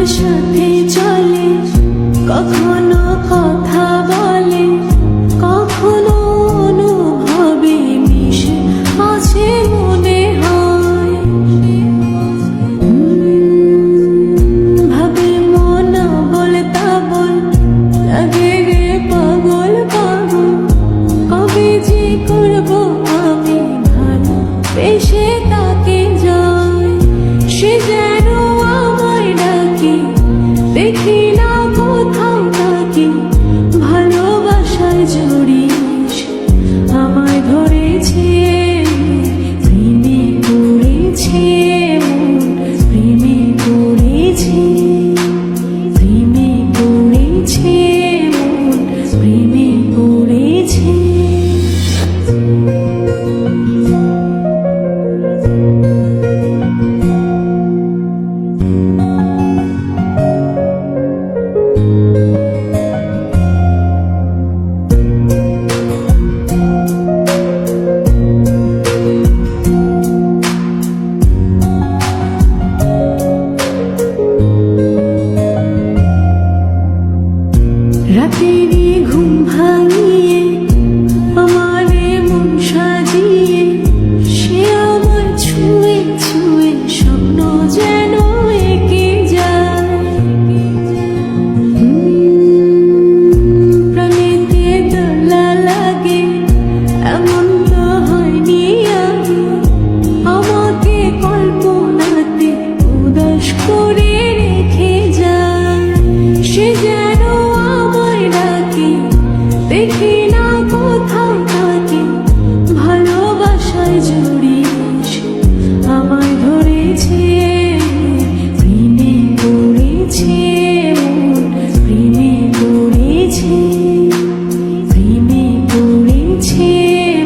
সাথে চলে, কখনো কথা বলে, কখনো অনুভবে মিশে আছে মনে হয়। ভাবে মন বলতা বল, লাগে রে পাগল পাগল। কবে যে করবো আমি ভালো বেশে তাকে যাই, সে যেন আমায় ডাকে, দেখি না কোথাও তাকে। ভালোবাসায় জড়িয়েছে আমায় ধরেছে, প্রেমে পড়েছে মন, প্রেমে পড়েছে, প্রেমে পড়েছে মন, প্রেমে পড়েছে। রাতেরই ঘুম ভাঙিয়ে আমারে মন সাজিয়ে, সে আমার ছুঁয়ে ছুঁয়ে স্বপ্ন যেন এঁকে যায়। প্রাণেতে দোলা লাগে এমন তো হয়নি আগে, আমাকে কল্পনাতে উদাস করে রেখে যায়। সে যেন আমায় ডাকে, দেখি না কোথাও তাকে। ভালোবাসায় জড়িয়েছে আমায় ধরেছে, প্রেমে পড়েছে মন, প্রেমে পড়েছে, প্রেমে পড়েছে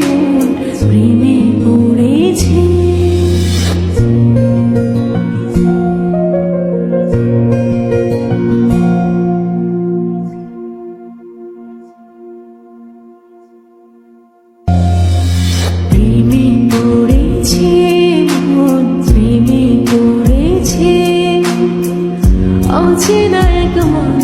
মন, প্রেমে পড়েছে। প্রেমে পড়েছে মন, প্রেমে পড়েছে, অচেনা এক মন।